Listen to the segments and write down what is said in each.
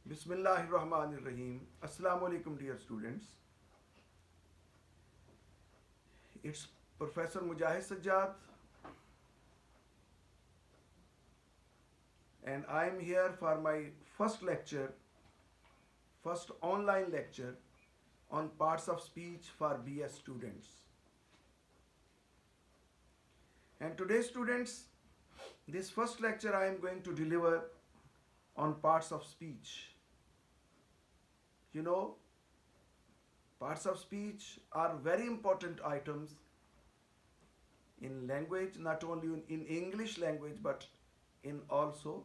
Bismillahirrahmanirrahim. Assalamu alaikum, dear students. It's Professor Mujahid Sajjad, and I am here for my first lecture, first online lecture on parts of speech for BS students. And today, students, this first lecture I am going to deliver on parts of speech. You know, parts of speech are very important items in language, not only in English language, but in also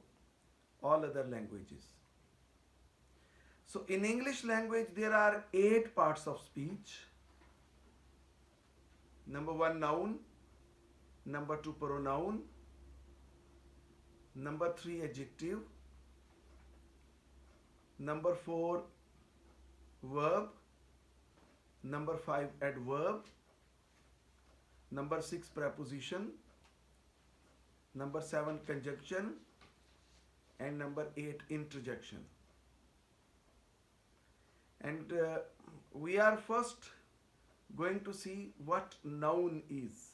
all other languages. So in English language, there are 8 parts of speech. Number 1, noun. Number 2, pronoun. Number 3, adjective. Number 4, verb. Number 5, adverb. Number 6, preposition. Number 7, conjunction. And number 8, interjection. And we are first going to see what noun is.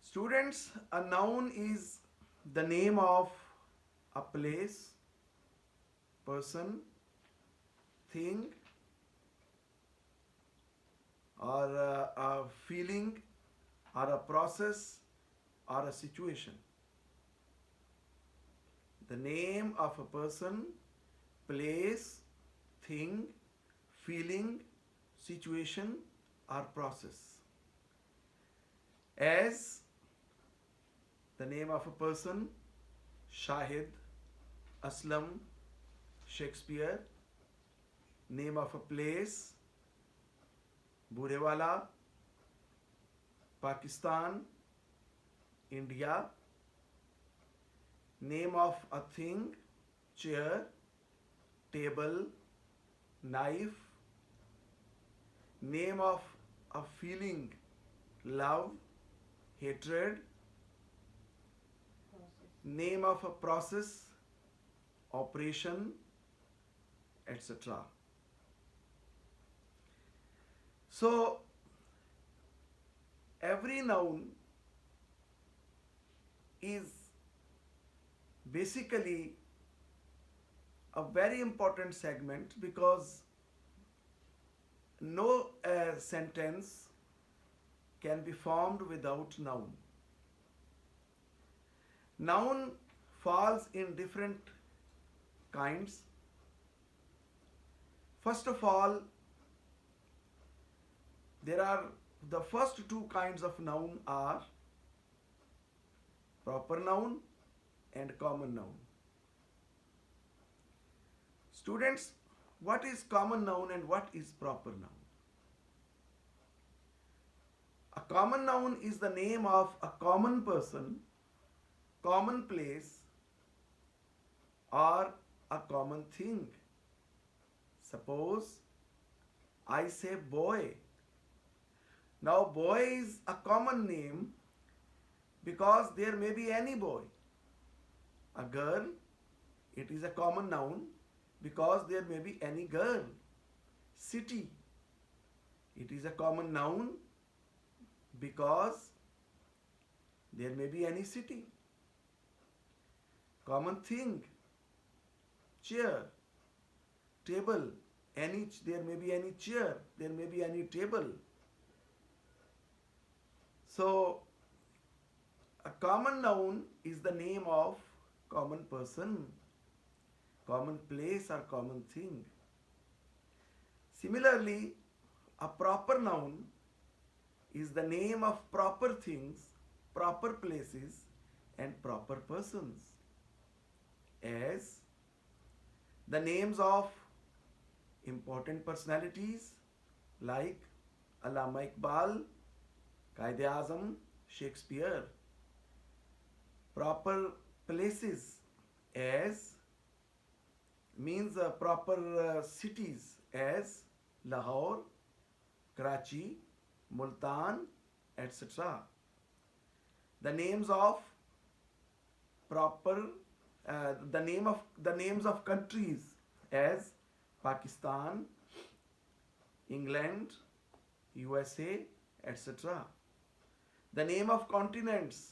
Students, a noun is the name of a place, person, thing, or a feeling, or a process, or a situation. The name of a person, place, thing, feeling, situation, or process. As the name of a person, Shahid, Aslam, Shakespeare. Name of a place, Burewala, Pakistan, India. Name of a thing, chair, table, knife. Name of a feeling, love, hatred. Name of a process, operation, etc. So, every noun is basically a very important segment because no sentence can be formed without noun. Noun falls in different kinds. First of all, there are the first 2 kinds of noun are proper noun and common noun. Students, what is common noun and what is proper noun? A common noun is the name of a common person, common place, or a common thing. Suppose I say boy. Now boy is a common name because there may be any boy. A girl, it is a common noun because there may be any girl. City, it is a common noun because there may be any city. Common thing, chair, table, there may be any chair, there may be any table. So, a common noun is the name of common person, common place, or common thing. Similarly, a proper noun is the name of proper things, proper places, and proper persons. As the names of important personalities like Allama Iqbal, Quaid-e-Azam, Shakespeare. Proper places as means proper cities as Lahore, Karachi, Multan, etc. The names of proper the names of countries as Pakistan, England, USA, etc. The name of continents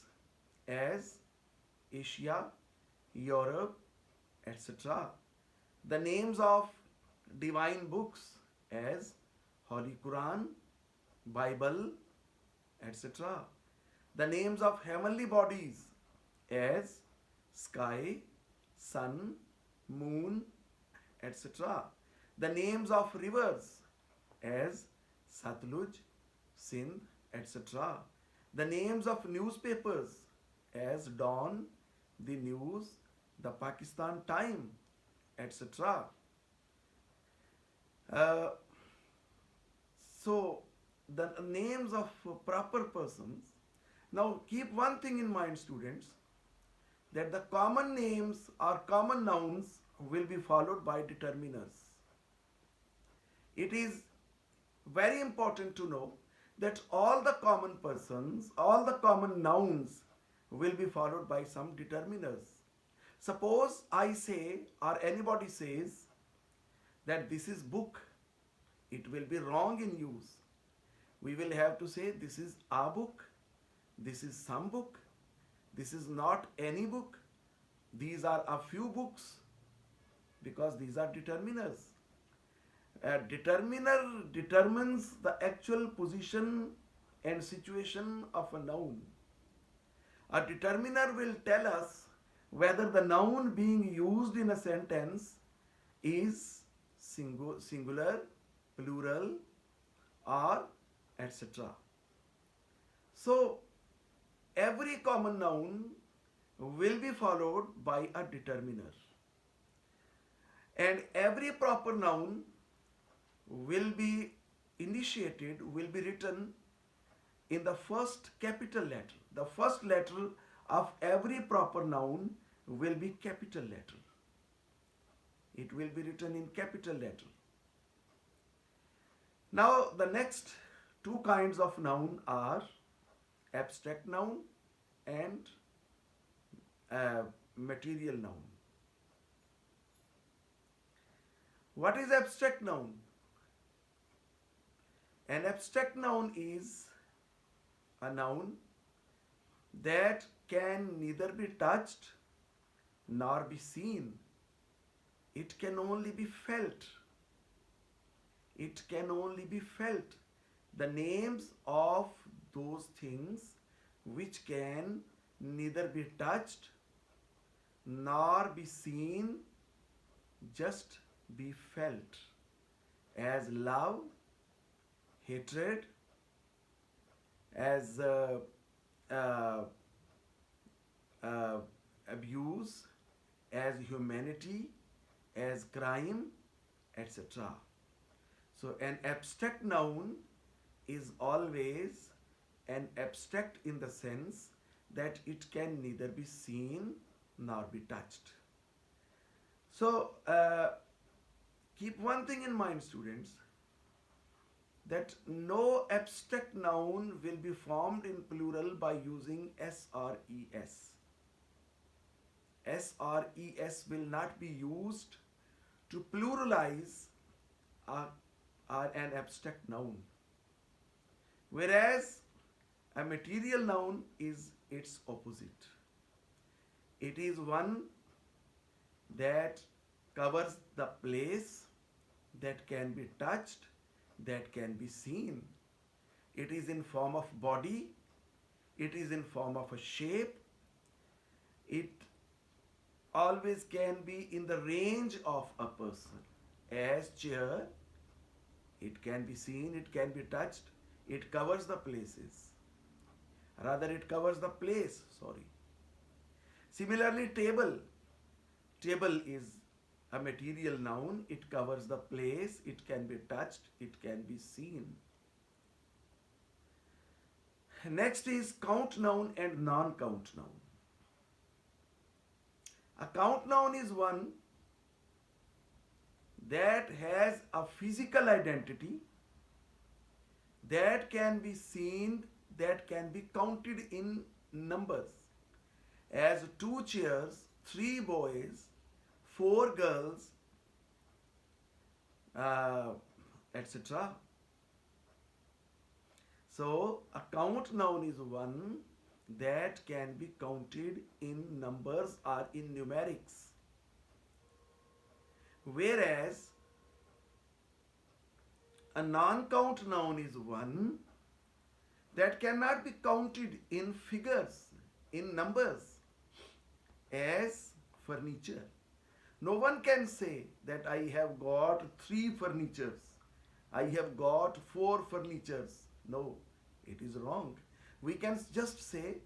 as Asia, Europe, etc. The names of divine books as Holy Quran, Bible, etc. The names of heavenly bodies as sky, sun, moon, etc. The names of rivers as Satluj, Sindh, etc. The names of newspapers as Dawn, The News, The Pakistan Time, etc. Uh, so, the names of proper persons. Now, keep one thing in mind, students, that the common names or common nouns will be followed by determiners. It is very important to know that all the common persons, all the common nouns will be followed by some determiners. Suppose I say or anybody says that this is book, it will be wrong in use. We will have to say this is a book, this is some book, this is not any book, these are a few books, because these are determiners. A determiner determines the actual position and situation of a noun. A determiner will tell us whether the noun being used in a sentence is singular, plural, or etc. So, every common noun will be followed by a determiner. And every proper noun will be initiated, will be written in the first capital letter. The first letter of every proper noun will be capital letter. It will be written in capital letter. Now, the next two kinds of noun are abstract noun and material noun. What is abstract noun? An abstract noun is a noun that can neither be touched nor be seen. It can only be felt. It can only be felt. The names of those things which can neither be touched nor be seen, just be felt, as love, hatred, as abuse, as humanity, as crime, etc. So, an abstract noun is always an abstract in the sense that it can neither be seen nor be touched. So, keep one thing in mind, students, that no abstract noun will be formed in plural by using S or ES. S or ES will not be used to pluralize an abstract noun. Whereas a material noun is its opposite. It is one that covers the place, that can be touched, that can be seen. It is in form of body, it is in form of a shape, it always can be in the range of a person. As chair, it can be seen, it can be touched, it covers the places. Rather, it covers the place, sorry. Similarly, table. Table is a material noun, it covers the place, it can be touched, it can be seen. Next is count noun and non-count noun. A count noun is one that has a physical identity, that can be seen, that can be counted in numbers. As 2 chairs 3 boys, 4 girls, uh, etc. So a count noun is one that can be counted in numbers or in numerics. Whereas a non-count noun is one that cannot be counted in figures, in numbers, as furniture. No one can say that I have got 3 furnitures, I have got 4 furnitures. No, it is wrong. We can just say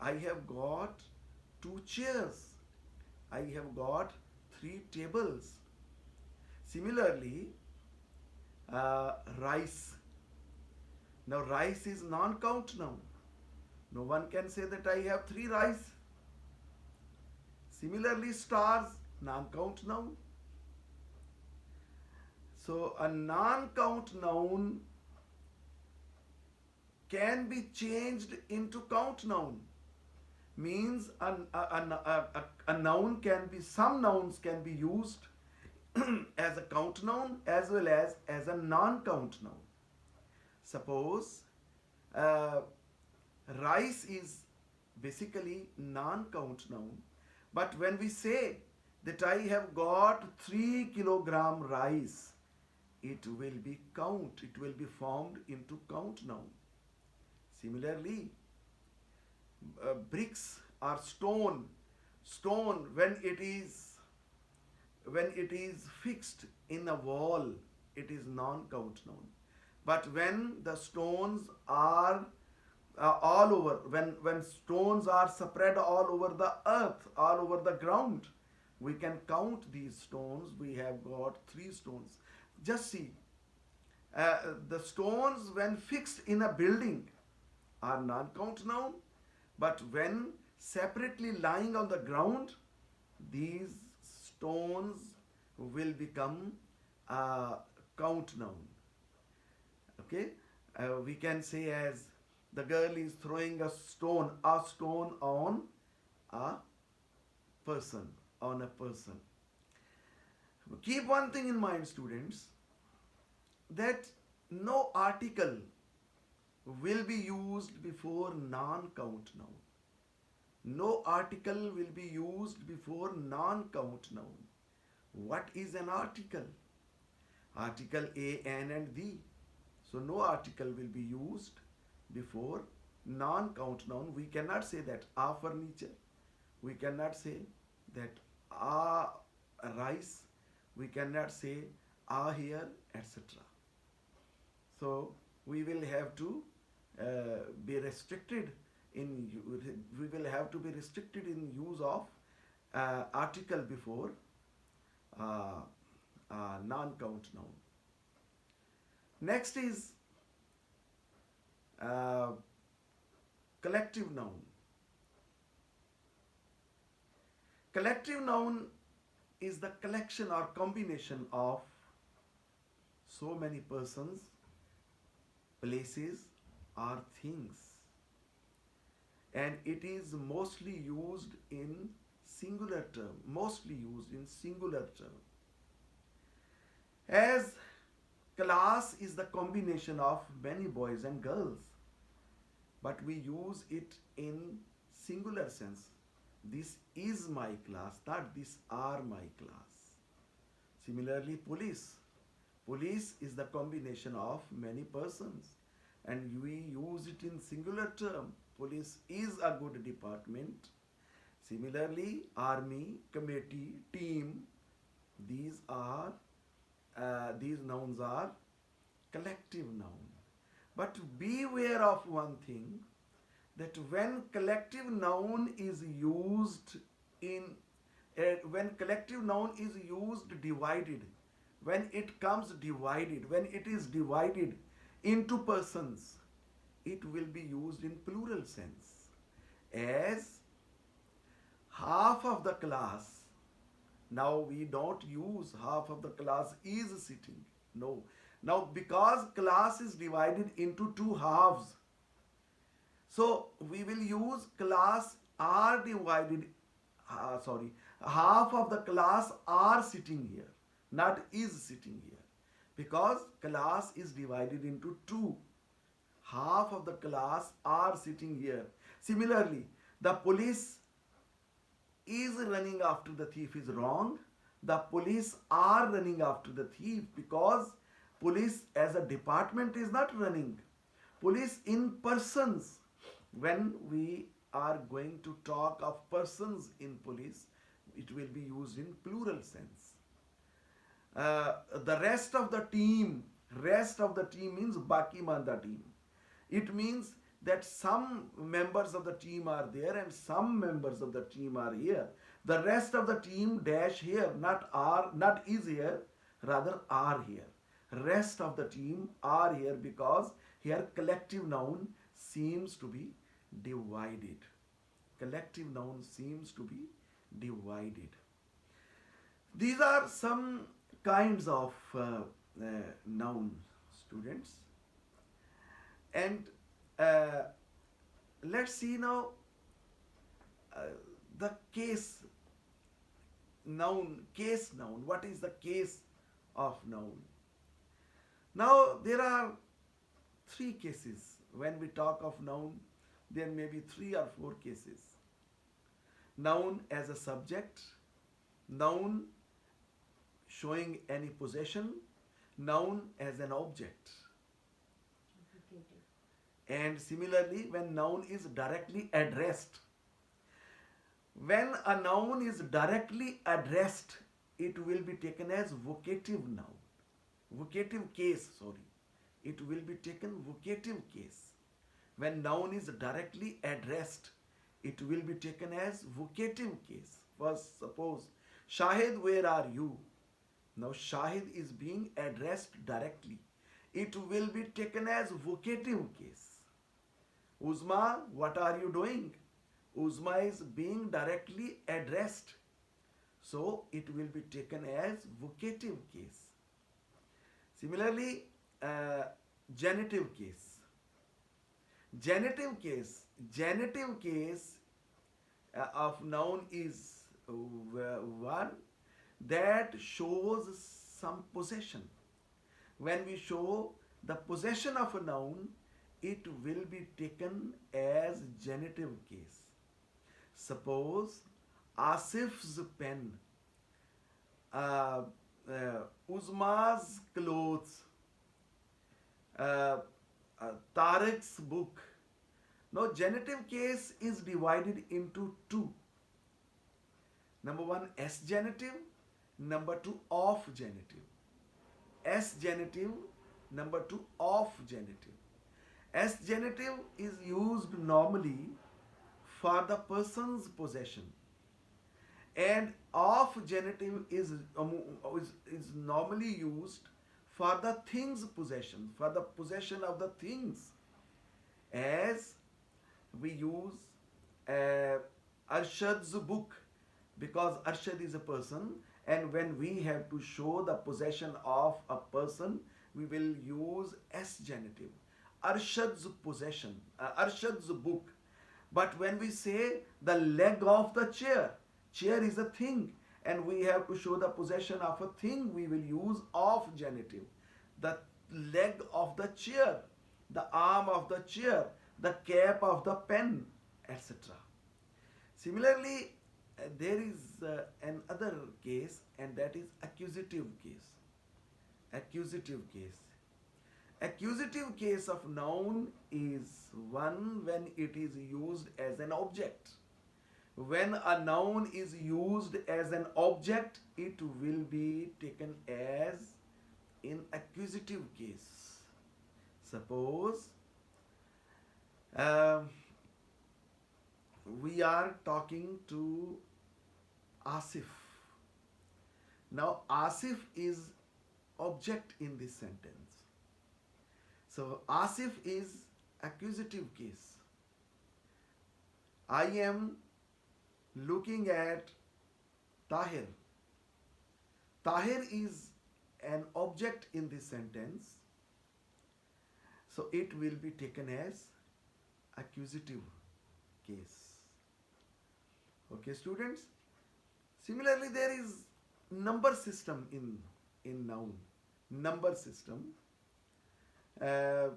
I have got 2 chairs, I have got 3 tables. Similarly, rice. Now, rice is non count noun. No one can say that I have 3 rice. Similarly, stars, non count noun. So, a non count noun can be changed into count noun. Means a noun can be, some nouns can be used as a count noun as well as a non count noun. Suppose rice is basically non count noun, but when we say that I have got 3 kilogram rice, it will be count, it will be formed into count noun. Similarly, bricks or stone when it is fixed in a wall, it is non-count noun. But when the stones are all over, when stones are spread all over the earth, all over the ground, we can count these stones. We have got 3 stones. Just see, the stones when fixed in a building are non-count noun, but when separately lying on the ground, these stones will become count noun. Okay, we can say as the girl is throwing a stone on a person, on a person. Keep one thing in mind, students, that no article will be used before non-count noun. No article will be used before non-count noun. What is an article? Article A, N and the. So no article will be used before non-count noun. We cannot say that a furniture. We cannot say that a rice. We cannot say a hair, etc. So we will have to be restricted in, we will have to be restricted in use of article before non-count noun. Next is collective noun. Collective noun is the collection or combination of so many persons, places or things, and it is mostly used in singular term, as class is the combination of many boys and girls, but we use it in singular sense. This is my class, not these are my class. Similarly, police is the combination of many persons, and we use it in singular term. Police is a good department. Similarly, army, committee, team, these nouns are collective noun. But beware of one thing, that when collective noun is used divided, when it comes divided, when it is divided into persons, it will be used in plural sense, as half of the class. Now we don't use half of the class is sitting. No. Now because class is divided into 2 halves, so we will use class are divided sorry, half of the class are sitting here, not is sitting here, because class is divided into two. Half of the class are sitting here. Similarly, the police is running after the thief is wrong. The police are running after the thief, because police as a department is not running. Police in persons. When we are going to talk of persons in police, it will be used in plural sense. The rest of the team means baki manda team. It means that some members of the team are there and some members of the team are here. The rest of the team dash here, not are, not is here, rather are here. Rest of the team are here, because here collective noun seems to be divided. Collective noun seems to be divided. These are some kinds of noun, students. And let's see now the case noun. Case noun. What is the case of noun? Now there are three cases. When we talk of noun, there may be 3 or 4 cases. Noun as a subject, noun showing any possession, noun as an object. And similarly, when noun is directly addressed. When a noun is directly addressed, it will be taken as vocative noun. Vocative case, sorry. It will be taken vocative case. When noun is directly addressed, it will be taken as vocative case. First, suppose, Shahid, where are you? Now, Shahid is being addressed directly. It will be taken as vocative case. Uzma, what are you doing? Uzma is being directly addressed. So, it will be taken as vocative case. Similarly, genitive case. Genitive case of noun is one that shows some possession. When we show the possession of a noun, it will be taken as genitive case. Suppose Asif's pen, Uzma's clothes, Tariq's book. Now, genitive case is divided into 2. Number 1, S genitive. Number 2, off genitive. S genitive. Number 2, off genitive. S genitive is used normally for the person's possession, and off genitive is normally used for the thing's possession, for the possession of the things. As we use Arshad's book, because Arshad is a person, and when we have to show the possession of a person, we will use S genitive. Arshad's possession, Arshad's book. But when we say the leg of the chair, chair is a thing, and we have to show the possession of a thing, we will use off genitive. The leg of the chair, the arm of the chair, the cap of the pen, etc. Similarly, there is another case, and that is accusative case. Accusative case. Accusative case of noun is one when it is used as an object. When a noun is used as an object, it will be taken as in accusative case. Suppose we are talking to Asif. Now, Asif is object in this sentence. So, Asif is accusative case. I am looking at Tahir. Tahir is an object in this sentence. So, it will be taken as accusative case. Okay, students? Similarly, there is number system in noun. Number system. Uh,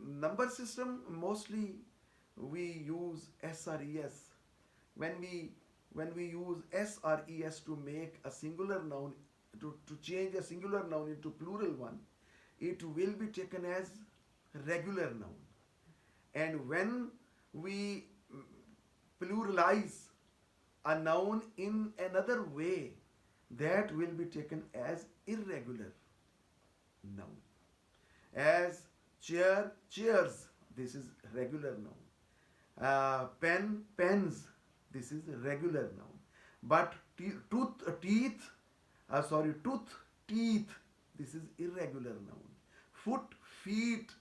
Number system mostly we use SRES. When we use SRES to make a singular noun, to change a singular noun into plural one, it will be taken as regular noun. And when we pluralize a noun in another way, that will be taken as irregular noun. As chair, chairs, this is regular noun. Pen, pens, this is regular noun. But tooth, teeth, this is irregular noun. Foot, feet,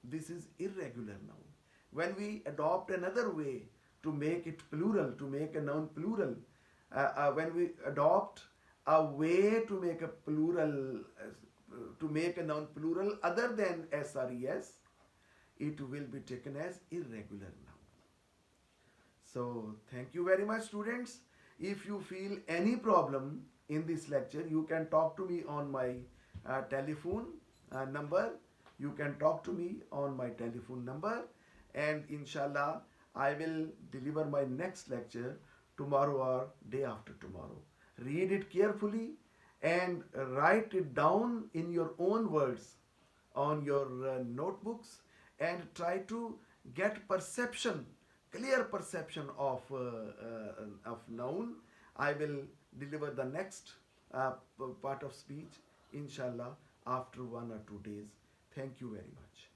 this is irregular noun. When we adopt another way to make it plural, to make a noun plural, when we adopt a way to make a plural, to make a noun plural other than SRES, it will be taken as irregular noun. So, thank you very much, students. If you feel any problem in this lecture, you can talk to me on my telephone number. You can talk to me on my telephone number, and inshallah, I will deliver my next lecture tomorrow or day after tomorrow. Read it carefully and write it down in your own words on your notebooks, and try to get perception, clear perception of noun. I will deliver the next part of speech inshallah after 1 or 2 days. Thank you very much.